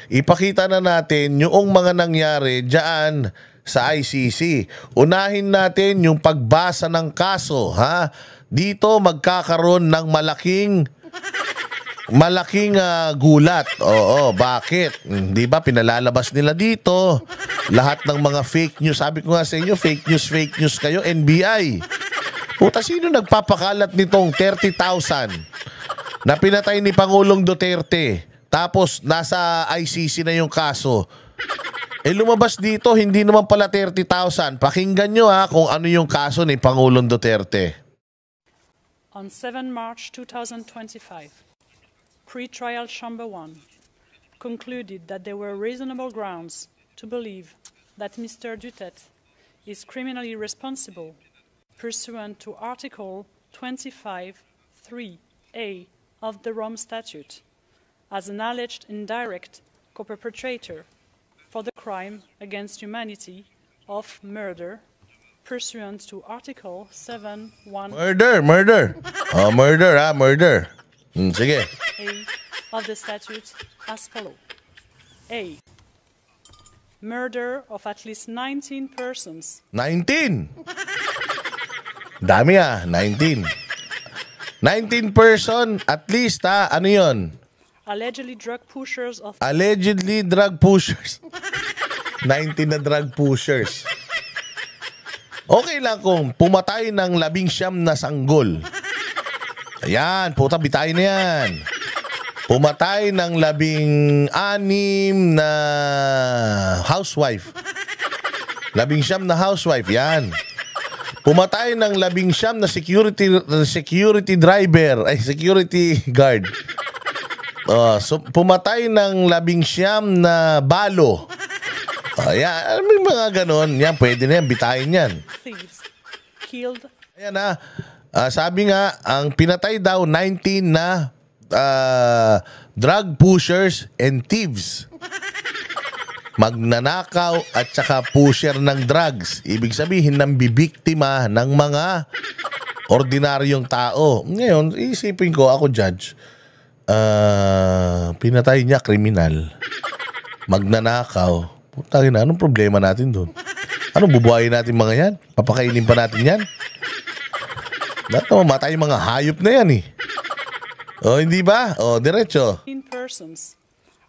ipakita na natin yung mga nangyari dyan sa ICC. Unahin natin yung pagbasa ng kaso, ha? Dito magkakaroon ng malaking gulat. Oo, bakit? Di ba pinalalabas nila dito lahat ng mga fake news. Sabi ko nga sa inyo, fake news kayo, NBI. Puta, sino nagpapakalat nitong 30,000 na pinatay ni Pangulong Duterte, tapos nasa ICC na yung kaso? Lumabas dito, hindi naman pala 30,000. Pakinggan nyo kung ano yung kaso ni Pangulong Duterte. On 7 March 2025, Pre-Trial Chamber 1 concluded that there were reasonable grounds to believe that Mr. Duterte is criminally responsible pursuant to Article 25(3)(a) of the Rome Statute as an alleged indirect co-perpetrator for the crime against humanity of murder pursuant to Article 7(1) Murder. Oh, murder. Sige. A of the statute as follows. A. Murder of at least 19 persons. 19? Dami 19. 19 person, at least ano yun? Allegedly drug pushers of... Allegedly drug pushers. 19 na drug pushers. Okay lang kung pumatay ng 19 na sanggol. Ayan, puta, bitayin na yan. Pumatay ng 16 na housewife. 19 na housewife, yan. Pumatay ng 19 na security driver, security guard. So, pumatay ng 19 na balo. Ayan, may mga ganon. Yan, pwede na yan, bitayin yan. Thieves killed. Ayan sabi nga, ang pinatay daw 19 na drug pushers and thieves. Magnanakaw at saka pusher ng drugs. Ibig sabihin, nang bibiktima ng mga ordinaryong tao. Ngayon, isipin ko, ako judge, pinatay niya kriminal. Magnanakaw. Putangin na, anong problema natin doon? Anong bubuhayin natin mga yan? Papakainin pa natin yan? Dapat mamatay yung mga hayop na yan eh. O, hindi ba? O, diretso. 15 persons,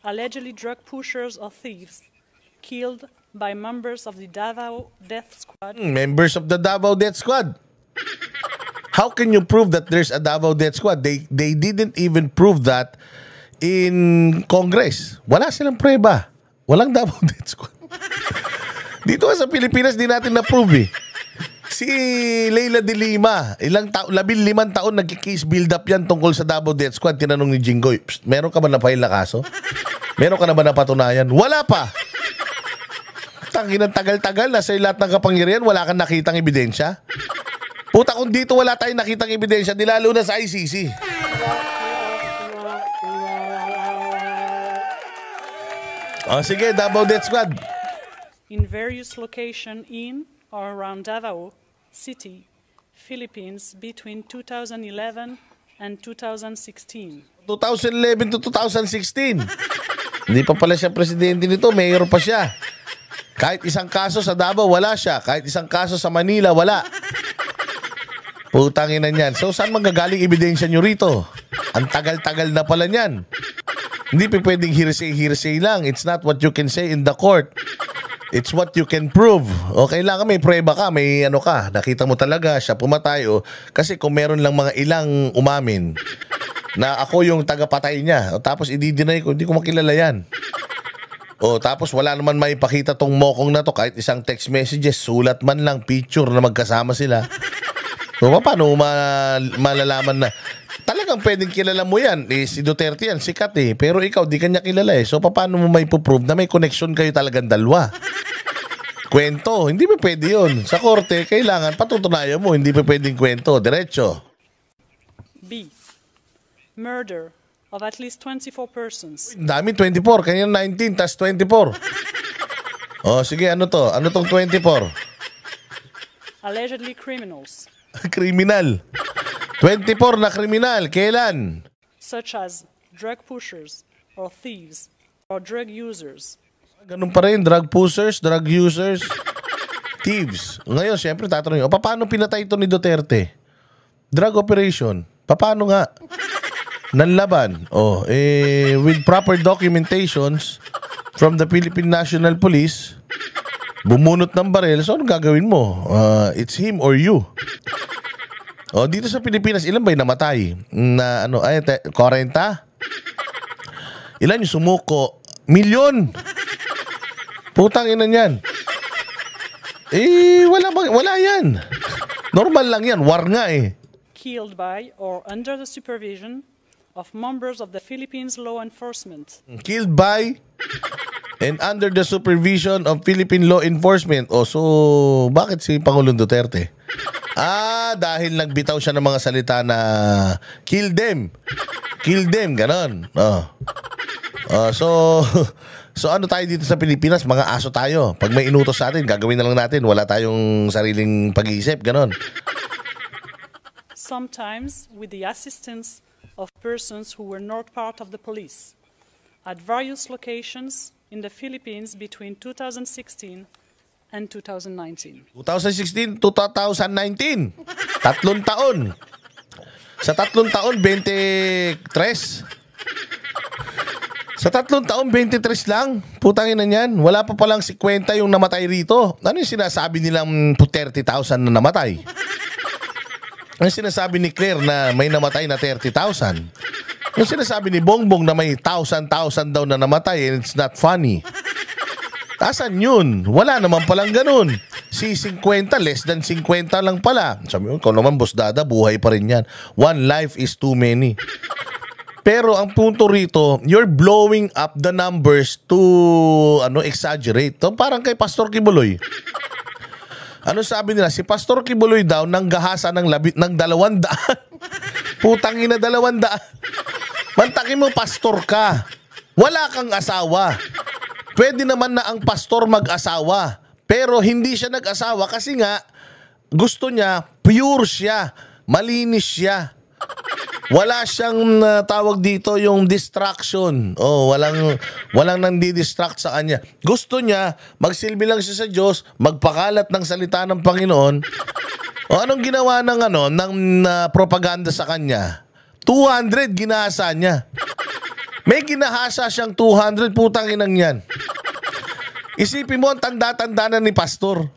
allegedly drug pushers or thieves, killed by members of the Davao Death Squad. Members of the Davao Death Squad. How can you prove that there's a Davao Death Squad? They didn't even prove that in Congress. Wala silang preba. Walang Davao Death Squad. Dito sa Pilipinas, di natin na-prove eh. Si Leila de Lima, 15 taon nagki-case build-up yan tungkol sa Davao Death Squad. Tinanong ni Jinggoy, meron ka ba na-file na kaso? Meron ka na ba napatunayan? Wala pa. Tangin ng tagal-tagal na sa lahat ng kapangyarihan, wala kang nakitang ebidensya. Puta, kung dito wala tayong nakitang ebidensya, di lalo na sa ICC. Sige, Davao Death Squad. In various locations in or around Davao City, Philippines between 2011 and 2016. 2011 to 2016. Hindi pa pala siya presidente nito, mayor pa siya. Kahit isang kaso sa Davao, wala siya. Kahit isang kaso sa Manila, wala. Putangin na niyan. So, saan manggagaling ebidensya nyo rito? Ang tagal-tagal na pala niyan. Hindi pa pwedeng hearsay lang. It's not what you can say in the court. It's what you can prove. O, kailangan may prueba ka, may ano ka. Nakita mo talaga siya pumatay. O, kasi kung meron lang mga ilang umamin na ako yung tagapatay niya, o, tapos i-deny ko, hindi ko makilala yan. O, tapos wala naman may pakita tong mokong na to, kahit isang text messages, sulat man lang, picture na magkasama sila. So, paano malalaman na talagang pwedeng kilala mo yan? Si Duterte yan, sikat eh. Pero ikaw, di kanya kilala eh. So, paano mo may puprove na may connection kayo talagang dalawa? Kwento, hindi pa pwede yun. Sa korte, kailangan patutunayan mo, hindi pa pwedeng kwento. Diretso. B. Murder of at least 24 persons. Dami, 24. Kanina 19, tas 24. O, sige, ano to? Ano tong 24? Allegedly criminals. Kriminal. 24 na kriminal. Kailan? Such as drug pushers or thieves or drug users. Ganun pa rin, drug pushers, drug users, thieves. Ngayon, syempre, tatanungin, paano pinatay ito ni Duterte? Drug operation. Paano nga? Nanlaban. With proper documentations from the Philippine National Police, bumunot ng baril, so anong gagawin mo? It's him or you. Dito sa Pilipinas, ilan ba'y namatay? 40? Ilan yung sumuko? Milyon! Putang ina niyan. Wala yan. Normal lang yan. War nga eh. Killed by or under the supervision of members of the Philippines law enforcement. Killed by and under the supervision of Philippine law enforcement. So bakit si Pangulong Duterte? Dahil nagbitaw siya ng mga salita na kill them. Kill them, ganon. So ano tayo dito sa Pilipinas? Mga aso tayo. Pag may inutos sa atin, gagawin na lang natin. Wala tayong sariling pag-iisip. Ganon. Sometimes with the assistance of persons who were not part of the police at various locations in the Philippines between 2016 and 2019. 2016 to 2019. 3 taon. Sa 3 taon, 23. Sa 3 taon, 23 lang. Putangin na yan. Wala pa palang 50 yung namatay rito. Ano yung sinasabi nilang 30,000 na namatay? Ano yung sinasabi ni Claire na may namatay na 30,000? Yung sinasabi ni Bongbong na may 1,000 daw na namatay and it's not funny. Asan yun? Wala naman palang ganun. Si 50, less than 50 lang pala. Sabi mo, kung naman boss dada, buhay pa rin yan. One life is too many. Pero ang punto rito, you're blowing up the numbers to exaggerate. Parang kay Pastor Kibuloy. Ano sabi nila? Si Pastor Kibuloy daw nanggahasa ng 200. Putang ina, 200. Mantakin mo, pastor ka. Wala kang asawa. Pwede naman na ang pastor mag-asawa. Pero hindi siya nag-asawa kasi nga gusto niya, pure siya, malinis siya. Wala siyang tawag dito yung distraction. Walang nandi-distract sa kanya. Gusto niya, magsilbi lang siya sa Diyos, magpakalat ng salita ng Panginoon. Anong ginawa ng propaganda sa kanya? 200 ginahasa niya. May ginahasa siyang 200, putang inang yan. Isipin mo, ang tanda-tanda na ni pastor.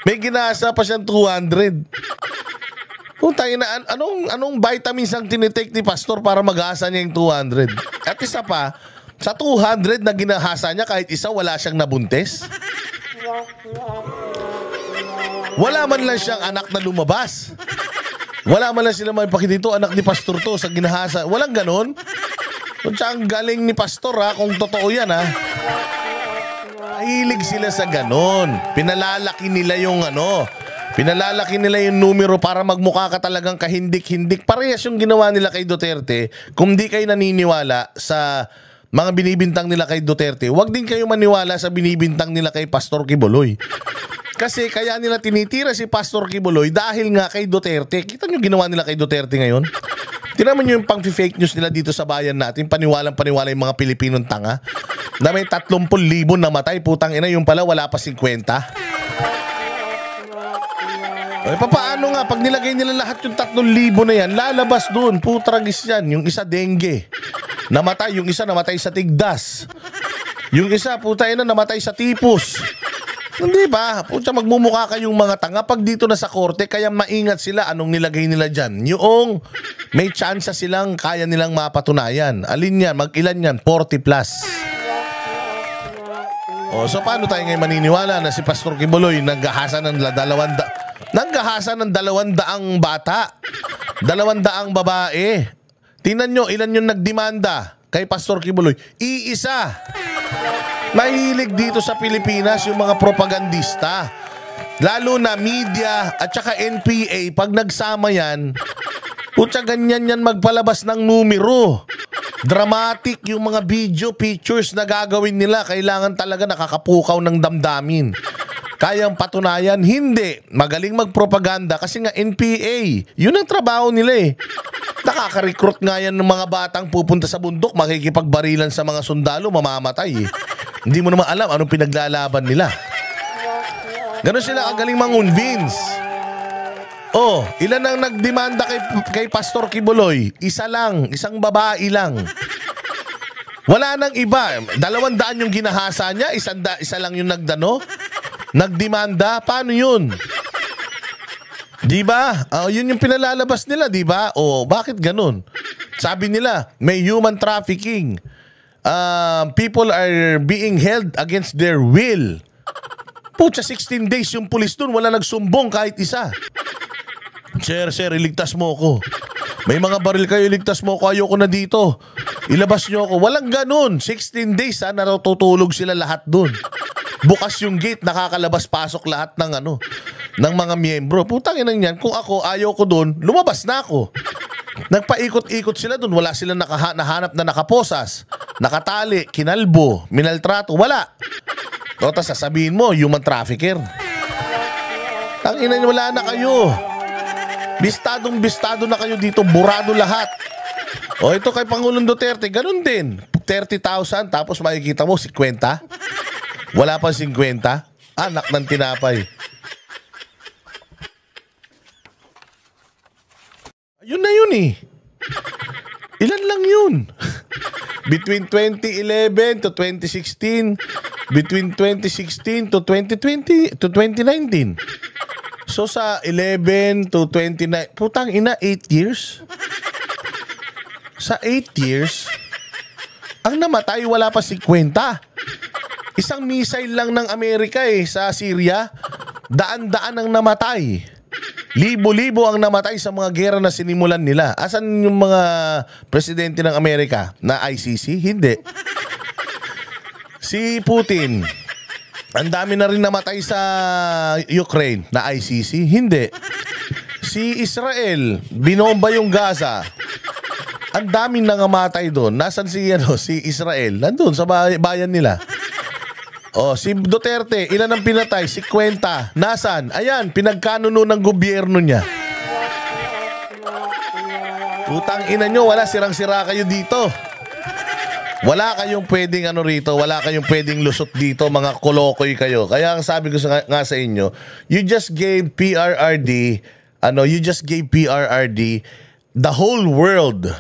May ginahasa pa siyang 200. Putang ina, anong vitamins ang tinitake ni pastor para mag-asa niya yung 200? At isa pa, sa 200 na ginahasa niya, kahit isa wala siyang nabuntis. Wala man lang siyang anak na lumabas. Wala man lang sila magpakita dito, anak ni pastor to sa ginahasa. Walang ganon. Kung siya ang galing ni pastor kung totoo yan Mahilig sila sa ganon. Pinalalaki nila yung Pinalalaki nila yung numero para magmukha ka talagang kahindik-hindik. Parehas yung ginawa nila kay Duterte. Kung di kayo naniniwala sa mga binibintang nila kay Duterte, huwag din kayo maniwala sa binibintang nila kay Pastor Kibuloy. Kasi kaya nila tinitira si Pastor Kibuloy dahil nga kay Duterte. Kita nyo ginawa nila kay Duterte ngayon? Tinaman nyo yung pang-fake news nila dito sa bayan natin. Paniwalang-paniwala yung mga Pilipinong tanga. Na may 30,000 namatay. Putang ina, yung pala wala pa 50. Paano nga, pag nilagay nila lahat yung 3,000 na yan, lalabas doon, putragis yan. Yung isa dengue, namatay. Yung isa namatay sa tigdas. Yung isa, namatay sa tipos. Hindi ba? Puta, magmumukha kayong mga tanga pag dito na sa korte, kaya maingat sila anong nilagay nila dyan. Yung may chance silang kaya nilang mapatunayan. Alin yan? Mag-ilan yan? 40 plus. So paano tayo ngayon maniniwala na si Pastor Kibuloy naghahasa ng 200 bata, 200 babae. Tingnan nyo, ilan yung nagdemanda kay Pastor Kibuloy? Iisa. Mahilig dito sa Pilipinas yung mga propagandista. Lalo na media at saka NPA, pag nagsama yan, putya ganyan yan magpalabas ng numero. Dramatic yung mga video, pictures na gagawin nila. Kailangan talaga nakakapukaw ng damdamin. kayang patunayan? Hindi. Magaling magpropaganda kasi nga NPA. Yun ang trabaho nila eh. Nakaka-recruit nga yan ng mga batang pupunta sa bundok, makikipagbarilan sa mga sundalo, mamamatay eh. Hindi mo naman alam anong pinaglalaban nila. Ganon sila kagaling mangunvince. Oh, ilan ang nagdemanda kay Pastor Kibuloy? Isa lang, isang babae lang. Wala nang iba. 200 yung ginahasa niya, isa lang yung nagdemanda. Paano yun? Di ba? Yun yung pinalalabas nila, di ba? Bakit ganun? Sabi nila, may human trafficking. People are being held against their will. Pucha, 16 days yung pulis dun, wala nagsumbong kahit isa. Sir, iligtas mo ko. May mga baril kayo, iligtas mo ko, ayoko na dito. Ilabas nyo ako. Walang ganun. 16 days natutulog sila lahat dun. Bukas yung gate, nakakalabas-pasok lahat ng mga miyembro. Putang ina niyan, kung ako ayaw ko dun, lumabas na ako. Nagpaikot-ikot sila dun, wala silang nahanap na nakaposas, nakatali, kinalbo, minaltrato, wala. Tapos sasabihin mo, human trafficker. Tangina niyo, wala na kayo. Bistado na kayo dito, burado lahat. Ito kay Pangulong Duterte, ganun din. 30,000, tapos makikita mo, 50. Wala pang 50. Anak ng tinapay. Yun na yun eh. Ilan lang yun? Between 2011 to 2016, between 2016 to 2020 to 2019. So sa 11 to 29, putang ina, 8 years? Sa 8 years, ang namatay wala pa 50. Isang missile lang ng Amerika sa Syria, daan-daan ang namatay. Libo-libo ang namatay sa mga gera na sinimulan nila. Asan yung mga presidente ng Amerika na ICC? Hindi. Si Putin, ang dami na rin namatay sa Ukraine na ICC? Hindi. Si Israel, binomba yung Gaza. Ang daming nangamatay doon. Nasaan si Israel? Nandun sa bayan nila. Si Duterte, ilan ang pinatay? 50. Nasaan? Ayan, pinagkanuno ng gobyerno niya. Putang ina nyo, wala, sirang-sira kayo dito. Wala kayong pwedeng rito, wala kayong pwedeng lusot dito, mga kolokoy kayo. Kaya ang sabi ko nga sa inyo, you just gave PRRD the whole world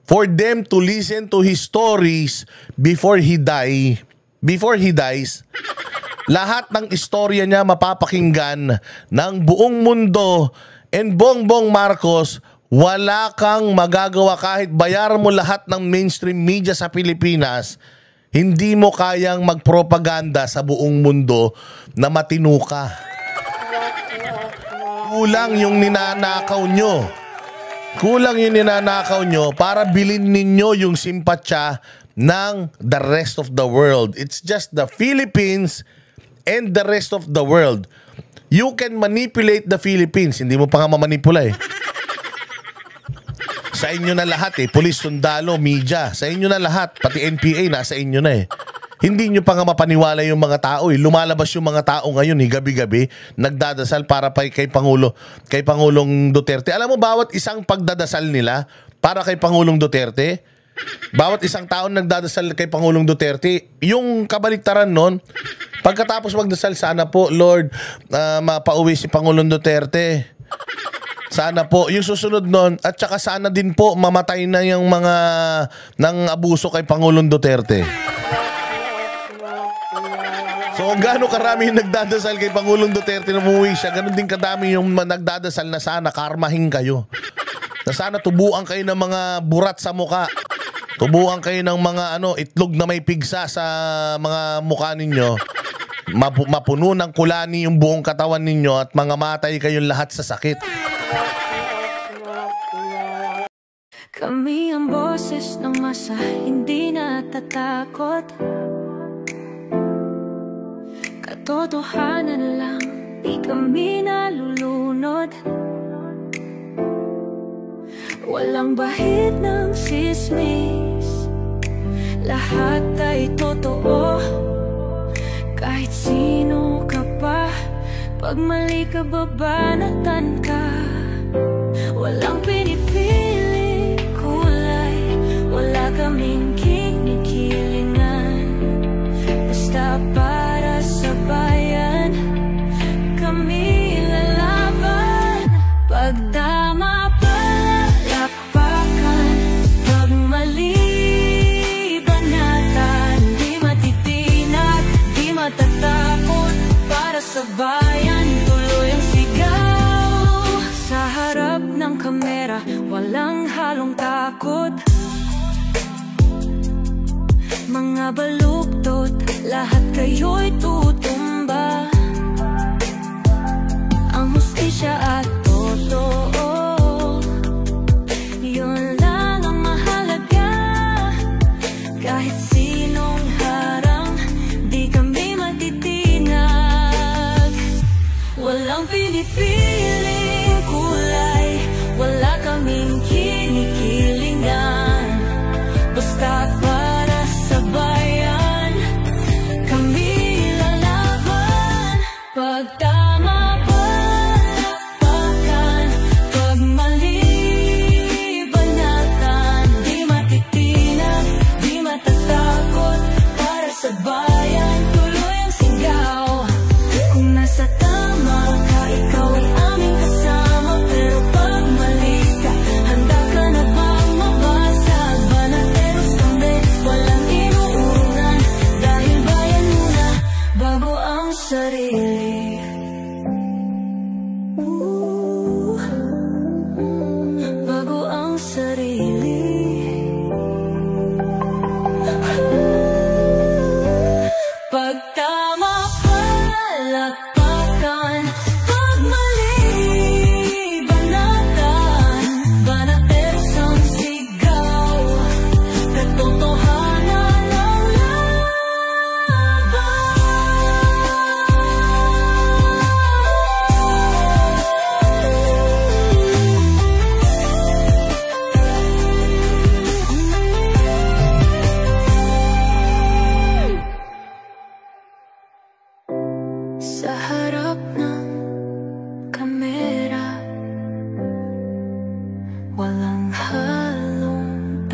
for them to listen to his stories before he dies. Lahat ng istorya niya mapapakinggan ng buong mundo, and Bongbong Marcos, wala kang magagawa kahit bayaran mo lahat ng mainstream media sa Pilipinas, hindi mo kayang magpropaganda sa buong mundo na matino ka. Kulang yung ninanakaw nyo. Para bilhin ninyo yung simpatsya ng the rest of the world. It's just the Philippines and the rest of the world. You can manipulate the Philippines. Hindi mo pa nga mamanipula Sa inyo na lahat Pulis, sundalo, media. Sa inyo na lahat. Pati NPA nasa inyo na Hindi nyo pa nga mapaniwala yung mga tao Lumalabas yung mga tao ngayon gabi-gabi. Nagdadasal para kay Pangulong Duterte. Alam mo, bawat isang pagdadasal nila para kay Pangulong Duterte, bawat isang taon nagdadasal kay Pangulong Duterte, yung kabaliktaran nun, pagkatapos magdasal, sana po, Lord, mapauwi si Pangulong Duterte. Sana po, yung susunod nun, at saka sana din po mamatay na yung mga nang abuso kay Pangulong Duterte. So, gaano karami yung nagdadasal kay Pangulong Duterte na umuwi siya, ganun din kadami yung nagdadasal na sana karmahin kayo. Na sana tubuan kayo ng mga burat sa muka. Tubuan kayo ng mga itlog na may pigsa sa mga mukha ninyo. Mapuno ng kulani yung buong katawan ninyo at mga matay kayong lahat sa sakit. Kami ang boses ng masa, hindi natatakot. Katotohanan lang, di kami nalulunod. Walang bahid ng sismis, lahat ay totoo. Kahit sino ka pa, Pag mali ka, babanatan ka. Walang pinipili kulay, wala kaming kinikilingan. Basta para sa bayan, kami lalaban. Pag tama palakpakan, pag mali banatan. Di matitinag, di matatakot, para sa bayan tuloy ang sigaw. Sa harap ng kamera, walang halong takot. Mga baluktot, lahat kayo'y tutumba. Ang hustisya at totoo, yun lang ang mahalaga. Kahit sinong harang, di kami matitinag. Walang pinipiling kulay, wala kaming kinikilingan. Basta para sa bayan, kami lalaban. Pag tama palakpakan, pag mali banatan. Di matitinag, di matatakot, para sa bayan tuloy ang sigaw. Kung nasa tama ka, ikaw ay aming kasama. Pero pag mali ka, handa ka na bang mabasag? Banateros kami, walang inuunan. Dahil bayan muna, bago ang sarili. Bago ang sarili. Pag tama palakpakan, pag mali banatan. Banateros ang sigaw, katotohanan ang laban. Sa harap ng kamera, walang halong